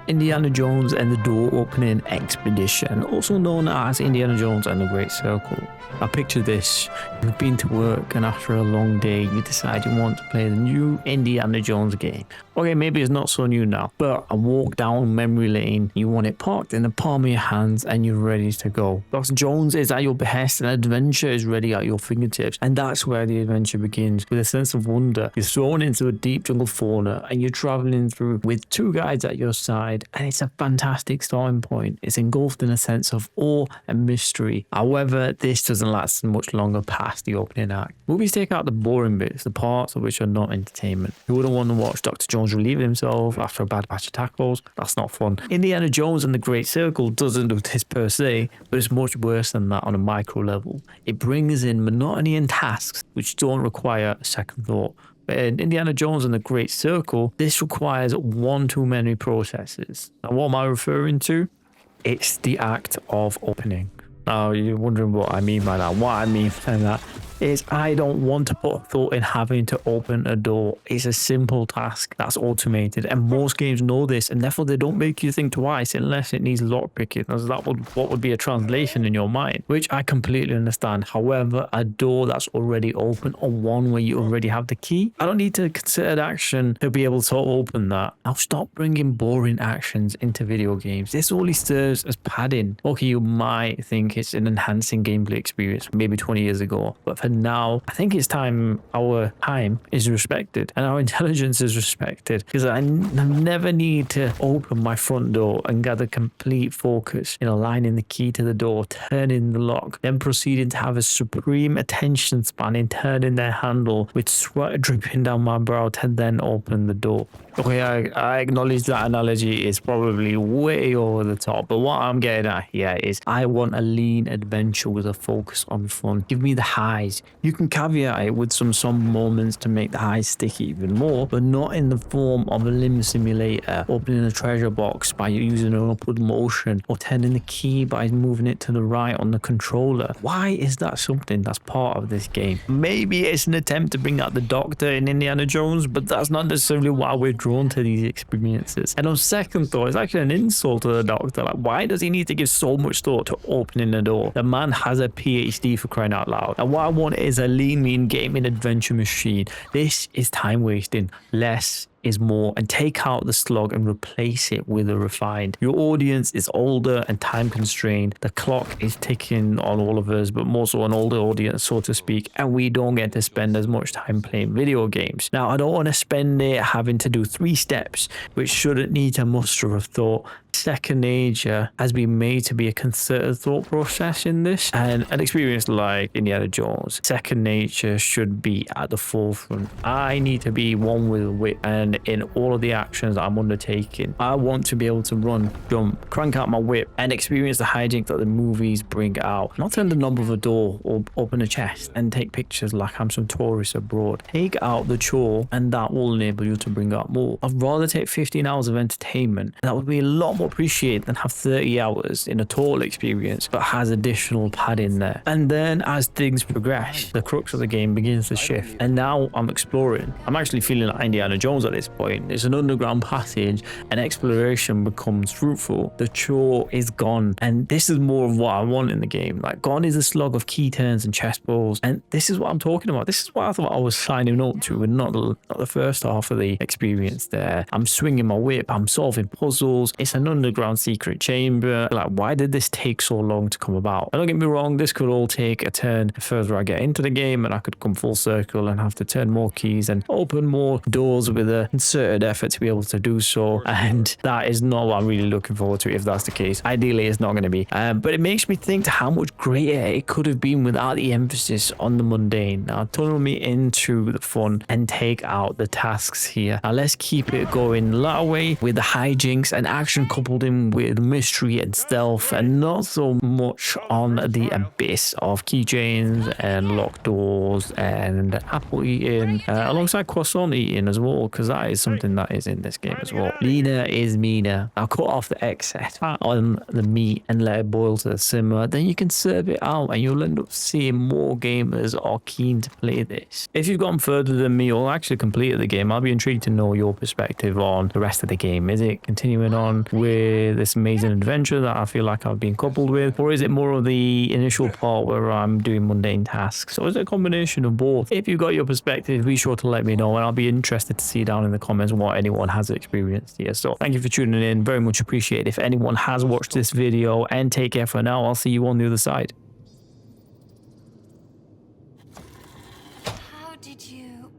Indiana Jones and the Door Opening Expedition, also known as Indiana Jones and the Great Circle. Now picture this, you've been to work and after a long day you decide you want to play the new Indiana Jones game. Okay, maybe it's not so new now, but a walk down memory lane, you want it parked in the palm of your hands and you're ready to go. Dr. Jones is at your behest and adventure is ready at your fingertips, and that's where the adventure begins. With a sense of wonder, you're thrown into a deep jungle fauna and you're traveling through with two guides at your side, and it's a fantastic starting point. It's engulfed in a sense of awe and mystery. However, this doesn't last much longer past the opening act. Movies take out the boring bits, the parts of which are not entertainment. You wouldn't want to watch Dr. Jones relieve himself after a bad batch of tackles. That's not fun. Indiana Jones and the Great Circle doesn't do this per se, but it's much worse than that on a micro level. It brings in monotony and tasks which don't require a second thought. But in Indiana Jones and the Great Circle, this requires one too many processes. Now, what am I referring to? It's the act of opening. Now, you're wondering what I mean by that. What I mean by that is I don't want to put thought in having to open a door. It's a simple task that's automated, and most games know this, and therefore they don't make you think twice unless it needs lockpicking, as that what would be a translation in your mind, which I completely understand. However, a door that's already open, or one where you already have the key, I don't need to consider action to be able to open that. Now stop bringing boring actions into video games. This only serves as padding. Okay, you might think it's an enhancing gameplay experience maybe 20 years ago, but for now, I think it's time our time is respected and our intelligence is respected, because I never need to open my front door and gather complete focus in aligning the key to the door, turning the lock, then proceeding to have a supreme attention span in turning their handle with sweat dripping down my brow to then open the door. Okay, I acknowledge that analogy is probably way over the top, but what I'm getting at here is I want a lean adventure with a focus on fun. Give me the highs. You can caveat it with some moments to make the highs stick even more, but not in the form of a limb simulator, opening a treasure box by using an upward motion, or turning the key by moving it to the right on the controller. Why is that something that's part of this game? Maybe it's an attempt to bring out the Doctor in Indiana Jones, but that's not necessarily why we're drawn to these experiences. And on second thought, it's actually an insult to the Doctor. Like, why does he need to give so much thought to opening the door? The man has a PhD, for crying out loud. And what I want is a lean, mean gaming adventure machine. This is time wasting. Less is more, and take out the slog and replace it with a refined. Your audience is older and time constrained. The clock is ticking on all of us, but more so an older audience, so to speak, and we don't get to spend as much time playing video games. Now, I don't want to spend it having to do 3 steps which shouldn't need a muster of thought. Second nature has been made to be a concerted thought process in this, and an experience like Indiana Jones, second nature should be at the forefront. I need to be one with wit, and in all of the actions that I'm undertaking, I want to be able to run, jump, crank out my whip, and experience the hijinks that the movies bring out. Not turn the knob of a door or open a chest and take pictures like I'm some tourist abroad. Take out the chore, and that will enable you to bring out more. I'd rather take 15 hours of entertainment. That would be a lot more appreciated than have 30 hours in a total experience, but has additional padding there. And then as things progress, the crux of the game begins to shift, and now I'm exploring. I'm actually feeling like Indiana Jones at this point. It's an underground passage, and exploration becomes fruitful. The chore is gone, and this is more of what I want in the game. Like, gone is a slog of key turns and chess balls, and this is what I'm talking about. This is what I thought I was signing up to, and not the first half of the experience there. I'm swinging my whip, I'm solving puzzles. It's an underground secret chamber. Like, why did this take so long to come about? And don't get me wrong, this could all take a turn the further I get into the game, and I could come full circle and have to turn more keys and open more doors with a concerted effort to be able to do so, and that is not what I'm really looking forward to if that's the case. Ideally, it's not going to be, but it makes me think to how much greater it could have been without the emphasis on the mundane. Now, tunnel me into the fun and take out the tasks here. Now, let's keep it going that way with the hijinks and action coupled in with mystery and stealth, and not so much on the abyss of keychains and locked doors and apple eating alongside croissant eating as well, because that is something that is in this game as well. Leaner is meaner. Now cut off the excess fat on the meat and let it boil to the simmer. Then you can serve it out and you'll end up seeing more gamers are keen to play this. If you've gone further than me or actually completed the game, I'll be intrigued to know your perspective on the rest of the game. Is it continuing on with this amazing adventure that I feel like I've been coupled with, or is it more of the initial part where I'm doing mundane tasks, or is it a combination of both? If you've got your perspective, be sure to let me know, and I'll be interested to see down in the comments what anyone has experienced here. So thank you for tuning in, very much appreciated if anyone has watched this video, and take care for now. I'll see you on the other side. How did you...